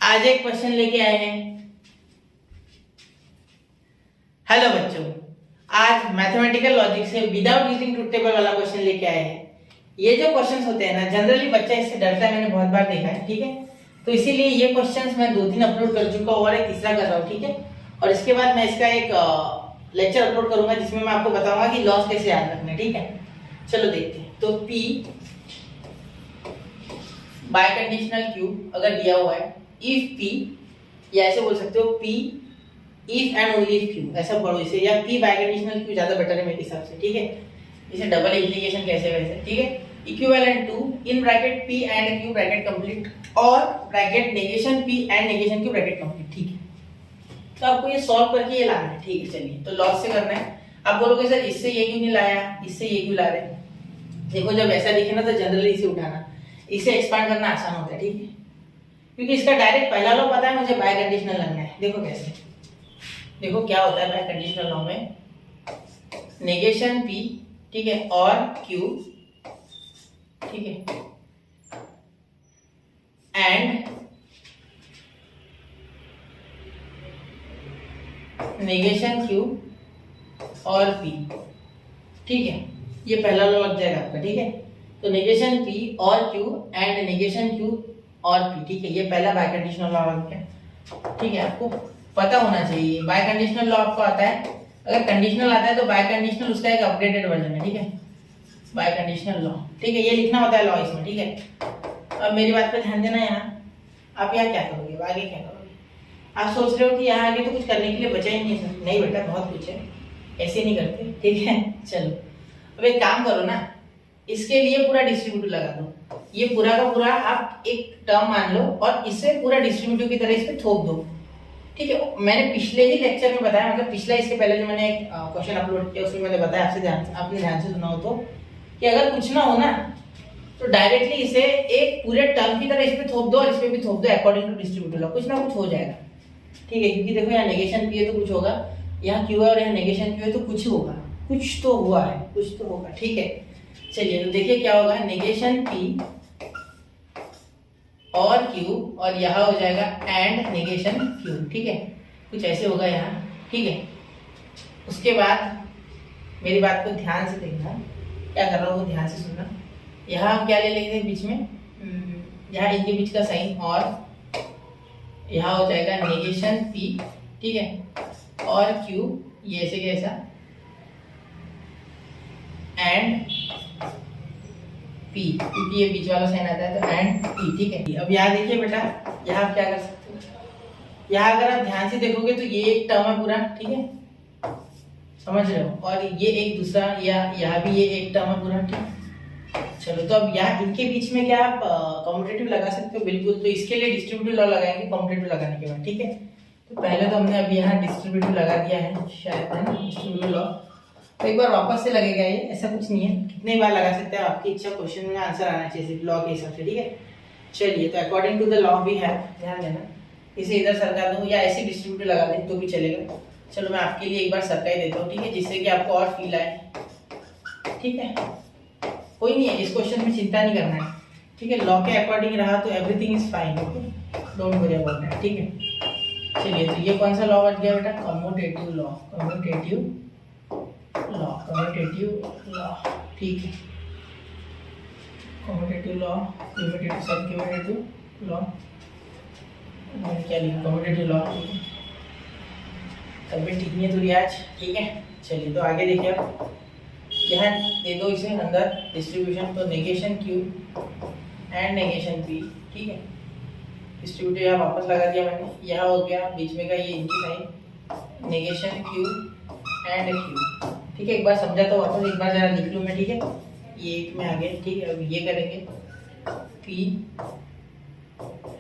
आज एक क्वेश्चन लेके आए हैं। हेलो बच्चों, आज मैथमेटिकल लॉजिक से विदाउट यूजिंग ट्रुथ टेबल वाला क्वेश्चन लेके आए हैं। ये जो क्वेश्चंस होते हैं ना, जनरली बच्चा इससे डरता है, मैंने बहुत बार देखा है। ठीक है, तो इसीलिए ये क्वेश्चंस मैं 2-3 अपलोड कर चुका हूँ और एक तीसरा कर रहा हूँ। ठीक है, और इसके बाद मैं इसका एक लेक्चर अपलोड करूंगा जिसमें मैं आपको बताऊंगा कि लॉस कैसे याद रखना है। ठीक है, चलो देखते हैं। तो P बाय कंडीशनल क्यूब अगर दिया हुआ है, इफ P, या ऐसे बोल सकते हो P if and only if Q, ऐसा पढ़ो इसे, या P बाय कंडीशनल Q ज्यादा बेटर है मेरे हिसाब से। ठीक है, इसे डबल इंप्लीकेशन कैसे वैसे। ठीक है, equivalent to in bracket P and Q bracket complete और bracket negation P and negation Q bracket complete. ठीक है, तो आपको ये सॉल्व करके ये लाना है। ठीक है, चलिए तो लॉस से करना है। आप बोलोगे सर इससे ये क्यों नहीं लाया, इससे ये क्यों ला रहे हैं। देखो, जब ऐसा दिखे ना तो जनरली इसे उठाना, इसे एक्सपांड करना आसान होता है। ठीक है, क्योंकि इसका डायरेक्ट पहला लॉ पता है मुझे, बाय कंडीशनल लगना है। देखो कैसे, देखो क्या होता है बाय कंडीशनल लॉ में, नेगेशन P, ठीक है, और Q, ठीक है, एंड नेगेशन Q और P। ठीक है, ये पहला लॉ लग जाएगा आपका। ठीक है, तो नेगेशन P और Q एंड नेगेशन Q और P। ठीक है, ये पहला बाय कंडीशनल लॉ लग गया। ठीक है, आपको पता होना चाहिए बाय कंडीशनल लॉ आपको आता है। अगर कंडीशनल आता है तो बाय कंडीशनल उसका एक अपडेटेड वर्जन है। ठीक है, बाय कंडीशनल लॉ। ठीक है, ये लिखना होता है लॉ इसमें। ठीक है, अब मेरी बात पे ध्यान देना। यहाँ आप यहाँ क्या करोगे, आगे क्या करोगे। आप सोच रहे हो कि यहाँ आगे तो कुछ करने के लिए बचा ही नहीं है। नहीं बेटा, बहुत कुछ है, ऐसे नहीं करते। ठीक है, चलो अब एक काम करो ना, इसके लिए पूरा डिस्ट्रीब्यूटिव लगा दो। ये पूरा का पूरा आप एक टर्म मान लो और इसे पूरा डिस्ट्रीब्यूटिव की तरह इस पे थोप दो। ठीक है, मैंने पिछले ही लेक्चर में बताया, मतलब पिछला इसके पहले जो मैंने एक क्वेश्चन अपलोड किया उसमें मैंने बताया, आपने ध्यान से सुना हो तो, कि अगर कुछ ना हो ना तो डायरेक्टली इसे एक पूरे टर्म की तरह इस पे थोप दो और इस पे भी थोप दो अकॉर्डिंग टू डिस्ट्रीब्यूटिव लॉ, कुछ ना कुछ हो जाएगा। ठीक है, क्योंकि देखो यहाँ नेगेशन P है तो कुछ होगा, यहाँ Q है और यहाँ नेगेशन Q है तो कुछ होगा, कुछ तो हुआ है, कुछ तो होगा। ठीक है, चलिए तो देखिए क्या होगा, नेगेशन P और Q और यहाँ हो जाएगा एंड नेगेशन Q। ठीक है, कुछ ऐसे होगा यहाँ। ठीक है, उसके बाद मेरी बात को ध्यान से देखना, क्या कर रहा हूँ ध्यान से सुनना। यहाँ हम क्या ले लेंगे बीच में, यहाँ इनके बीच का साइन, और यहाँ हो जाएगा नेगेशन P, ठीक है, और Q, ये ऐसे कैसा, एंड P, क्योंकि ये बीच वाला साइन आता है तो एंड P। ठीक है, अब यहाँ देखिए बेटा, यहाँ आप क्या कर सकते हो, यहाँ अगर आप ध्यान से देखोगे तो ये एक टर्म है पूरा। ठीक है, समझ रहे हो, और ये एक दूसरा, यहाँ भी ये एक टर्म है पूरा। ठीक, चलो तो अब यहाँ इनके बीच में क्या आप कम्यूटेटिव लगा सकते हो, बिल्कुल। तो इसके लिए डिस्ट्रीब्यूटिव लॉ लगाएंगे कम्यूटेटिव लगाने के बाद। ठीक है, तो पहले तो हमने अभी यहाँ डिस्ट्रीब्यूटिव लगा दिया है शायद, है ना, डिस्ट्रीब्यूटिव लॉ। तो एक बार वापस से लगेगा ये, ऐसा कुछ नहीं है, कितने बार लगा सकते हैं, आपकी इच्छा, क्वेश्चन में आंसर आना चाहिए लॉ के हिसाब से। ठीक है, चलिए तो according to the law we have, ध्यान देना, इसे इधर सरका दूँ या ऐसे डिस्ट्रीब्यूटिव लगा दें तो भी चलेगा। चलो मैं आपके लिए एक बार सरका ही देता हूँ। ठीक है, जिससे कि आपको और फील आए। ठीक है, कोई नहीं है, इस क्वेश्चन में चिंता नहीं करना है। ठीक है, लॉ के अकॉर्डिंग रहा तो everything is fine. Okay, don't worry about that. ठीक है, चलिए तो ये कौन सा लॉ बच गया बेटा, commutative law, commutative law, commutative law. ठीक है, कम्यूटेटिव लॉ, कम्यूटेटिव सब कम्यूटेटिव लॉ, मैंने क्या लिखा, कम्यूटेटिव लॉ। ठीक है, तबियत ठीक नहीं है थोड़ी आज। ठीक है, चलिए तो आगे देखिए आप, यहाँ दे दो इसे अंदर डिस्ट्रीब्यूशन, तो negation Q and negation P। ठीक है, डिस्ट्रीब्यूटिव यहाँ वापस लगा दिया मैंने, यहाँ हो गया बीच में का ये इनकी sign, negation Q and Q। ठीक है, एक बार समझा तो वापस एक बार जरा लिख लूँ मैं। ठीक है, ये एक में आ गया। ठीक है, अब ये करेंगे P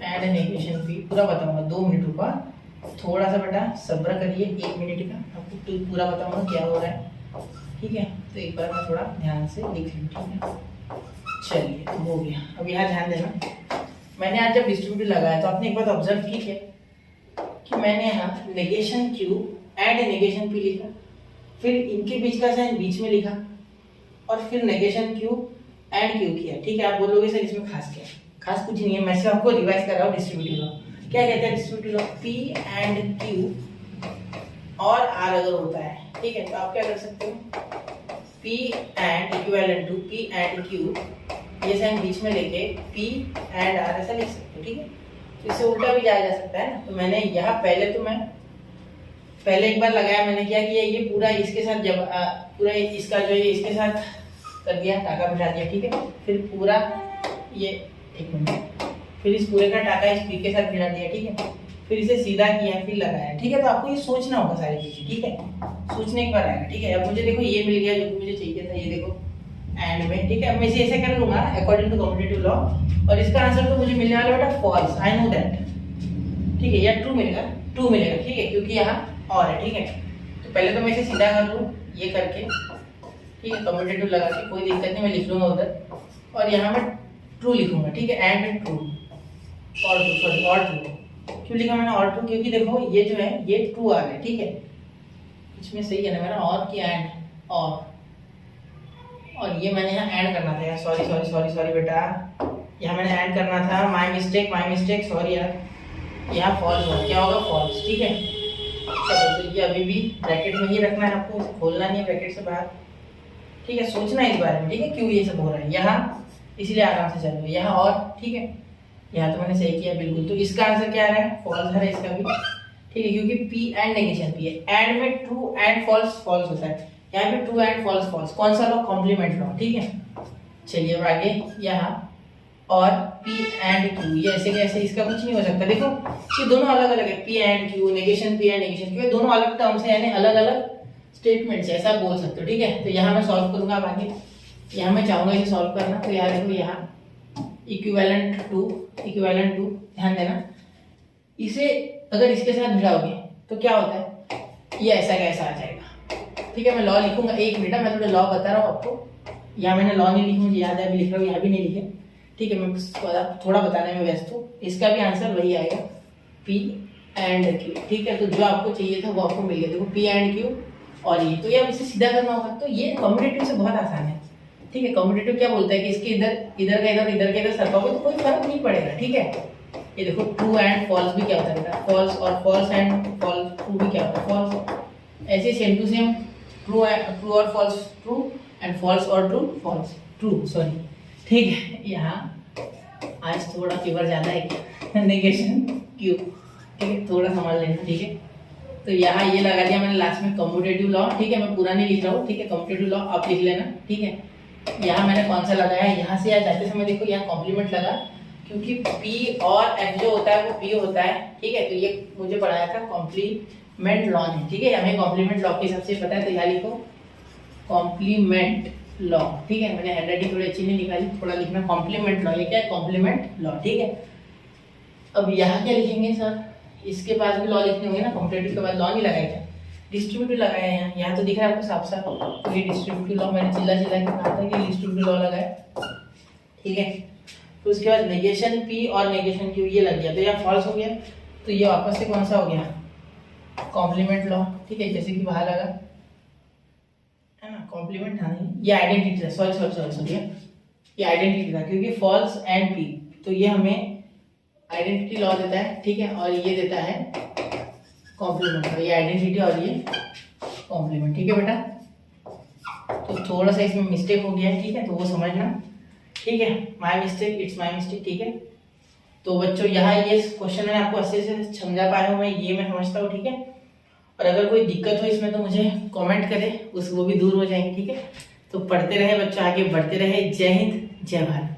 एंड नेगेशन P, पूरा बताऊंगा, 2 मिनट रुका, थोड़ा सा बेटा सब्र करिए, 1 मिनट का आपको पूरा बताऊंगा क्या हो रहा है। ठीक है, तो एक बार मैं थोड़ा ध्यान से लिख लूँ। ठीक है, चलिए तो हो गया। अब यहाँ ध्यान देना, मैंने आज जब डिस्ट्रीब्यूटिव लगाया तो आपने एक बात ऑब्जर्व की है कि मैंने यहाँ negation Q and negation P लिखा, फिर इनके बीच का साइन बीच में लिखा, और फिर नेगेशन Q एंड Q किया। ठीक है, आप बोलोगे सर इसमें खास क्या है, खास कुछ नहीं है, मैं सिर्फ आपको रिवाइज कर रहा हूँ डिस्ट्रीब्यूटिव लॉ। क्या कहते हैं distributive law, P and Q और R अगर होता है, ठीक है, तो आप क्या कर सकते हो, P and equivalent to P and Q, ये साइन बीच में लेके P एंड R ऐसा लिख सकते हो, ठीक है। तो इससे उल्टा भी जाया जा सकता है ना। तो मैंने यहाँ पहले एक बार लगाया, मैंने क्या किया, ये पूरा इसके साथ जब पूरा इसका जो है इसके साथ कर दिया, टाका बिठा दिया, ठीक है। फिर पूरा ये एक मिनट, फिर इस पूरे का टाका इस पी के साथ भिड़ा दिया, ठीक है। फिर इसे सीधा किया, फिर लगाया, ठीक है। तो आपको ये सोचना होगा सारी चीजें, ठीक है, सोचने के बाद आएगा, ठीक है। अब मुझे देखो ये मिल गया जो मुझे चाहिए था, ये देखो एंड में, ठीक है। अब मैं इसे ऐसे कर लूंगा अकॉर्डिंग टू कम्यूटेटिव लॉ, और इसका आंसर तो मुझे मिलने वाला बेटा फॉल्स, आई नो दैट, ठीक है, या ट्रू मिलेगा, ठीक है, क्योंकि यहाँ और है, ठीक है। तो पहले तो मैं इसे सीधा कर लूँ ये करके, ठीक है, कम्यूटेटिव लगा के, कोई दिक्कत नहीं, मैं लिख लूंगा उधर, और यहाँ मैं ट्रू लिखूंगा, ठीक है, एंड ट्रू और ट्रू, सॉरी और ट्रू। क्यों लिखा मैंने और ट्रू, क्योंकि देखो ये जो है ये ट्रू आ रहा है, ठीक है, इसमें सही है ना, मैंने और की एंड और ये मैंने यहाँ ऐड करना था यार, सॉरी बेटा, यहाँ मैंने ऐड करना था, माय मिस्टेक, सॉरी यार, यहाँ फॉल्स होगा, क्या होगा फॉल्स, ठीक है। चलो तो ये अभी भी ब्रैकेट में ही रखना है आपको, इसे खोलना नहीं है ब्रैकेट से बाहर, ठीक है। सोचना है इस बारे में, ठीक है, क्यों ये सब हो रहा है यहाँ, इसलिए आराम से चलो यहाँ और, ठीक है, यहाँ तो मैंने सही किया बिल्कुल। तो इसका आंसर क्या आ रहा है, फॉल्स है इसका भी, ठीक है, क्योंकि P एंड नेगेशन P है, एंड में ट्रू एंड फॉल्स होता है, यहाँ पे ट्रू एंड फॉल्स, कौन सा लॉ, कॉम्प्लीमेंट लॉ, ठीक है। चलिए अब आगे यहाँ और P एंड Q, ये ऐसे कैसे, इसका कुछ नहीं हो सकता, देखो ये दोनों अलग अलग है, P and Q, negation P and negation Q, ये दोनों अलग टर्म्स है, यानी अलग अलग स्टेटमेंट्स है, ऐसा बोल सकते हो, ठीक है। तो यहाँ मैं सॉल्व करूंगा आगे, यहाँ मैं चाहूंगा इसे सॉल्व करना, तो यहाँ देखो यहाँ इक्विवेलेंट टू, ध्यान देना, इसे अगर इसके साथ भिड़ाओगे तो क्या होता है, ये ऐसा कैसा आ जाएगा, ठीक है। मैं लॉ लिखूंगा, एक मिनट, मैं थोड़ा लॉ बता रहा हूँ आपको, यहाँ मैंने लॉ नहीं लिखी, मुझे याद है, अभी लिख रहा हूँ, यहाँ भी नहीं लिखे, ठीक है, मैं थोड़ा बताने में व्यस्त हूँ। इसका भी आंसर वही आएगा, P एंड Q, ठीक है। तो जो आपको चाहिए था वो आपको मिल गया, देखो P एंड Q और ये, तो ये अब इसे सीधा करना होगा, तो ये कम्यूटेटिव से बहुत आसान है, ठीक है। कम्यूटेटिव क्या बोलता है कि इसके इधर का इधर सरकाओगे तो कोई फर्क नहीं पड़ेगा, ठीक है। ये देखो ट्रू एंड फॉल्स भी क्या होता है बेटा, फॉल्स, और फॉल्स एंड फॉल्स, ट्रू भी क्या होता है, फॉल्स। ऐसे सेम टू सेम ट्रू और फॉल्स ट्रू, एंड फॉल्स और ट्रू, सॉरी, ठीक है। यहाँ आज थोड़ा फीवर ज़्यादा है, नेगेशन Q, ठीक है, थोड़ा संभाल लेना, ठीक है। तो यहाँ ये लगा दिया मैंने लास्ट में कम्यूटेटिव लॉ, ठीक है, मैं पूरा नहीं लिख रहा हूँ, ठीक है, कम्यूटेटिव लॉ आप लिख लेना, ठीक है। यहाँ मैंने कौन सा लगाया, यहाँ से यहाँ जाते समय देखो यहाँ कॉम्प्लीमेंट लगा, क्योंकि P और F जो होता है वो P होता है, ठीक है। तो ये मुझे पढ़ाया था कॉम्प्लीमेंट लॉ ने, ठीक है, हमें कॉम्प्लीमेंट लॉ के हिसाब से पता है, तो यहाँ लिखो कॉम्प्लीमेंट लॉ, ठीक है। मैंने हैंडराइटिंग थोड़ी अच्छी नहीं निकाली, थोड़ा लिखना कॉम्प्लीमेंट लॉ, ये क्या है, कॉम्प्लीमेंट लॉ, ठीक है। अब यहाँ क्या लिखेंगे सर, इसके पास भी लॉ लिखने होंगे ना, कॉम्पिटेटिव के बाद लॉ नहीं लगाया क्या, डिस्ट्रीब्यूटिव लगाया है यहाँ तो दिख रहा है आपको साफ साफ, तो ये डिस्ट्रीब्यूटिव लॉ मैंने चिल्ला के कहा था कि डिस्ट्रीब्यूटिव लॉ लगाया, ठीक है। तो उसके बाद नेगेशन P और नेगेशन Q ये लग गया, तो यह फॉल्स हो गया, तो ये वापस से कौन सा हो गया, कॉम्प्लीमेंट लॉ, ठीक है, जैसे कि बाहर लगा है ना, कॉम्प्लीमेंट था नहीं, ये आइडेंटिटी था, सॉरी ये आइडेंटिटी था, क्योंकि फॉल्स एंड P, तो ये हमें आइडेंटिटी लॉ देता है, ठीक है, और ये देता है कॉम्प्लीमेंट, ये आइडेंटिटी और ये कॉम्प्लीमेंट, ठीक है बेटा। तो थोड़ा सा इसमें मिस्टेक हो गया है, ठीक है, तो वो समझना, ठीक है, my mistake, it's my mistake, ठीक है। तो बच्चों यहाँ ये क्वेश्चन मैंने आपको अच्छे से समझा पाया हूँ मैं समझता हूँ, ठीक है। और अगर कोई दिक्कत हो इसमें तो मुझे कमेंट करे, वो भी दूर हो जाएंगे, ठीक है। तो पढ़ते रहे बच्चों, आगे बढ़ते रहे, जय हिंद जय भारत।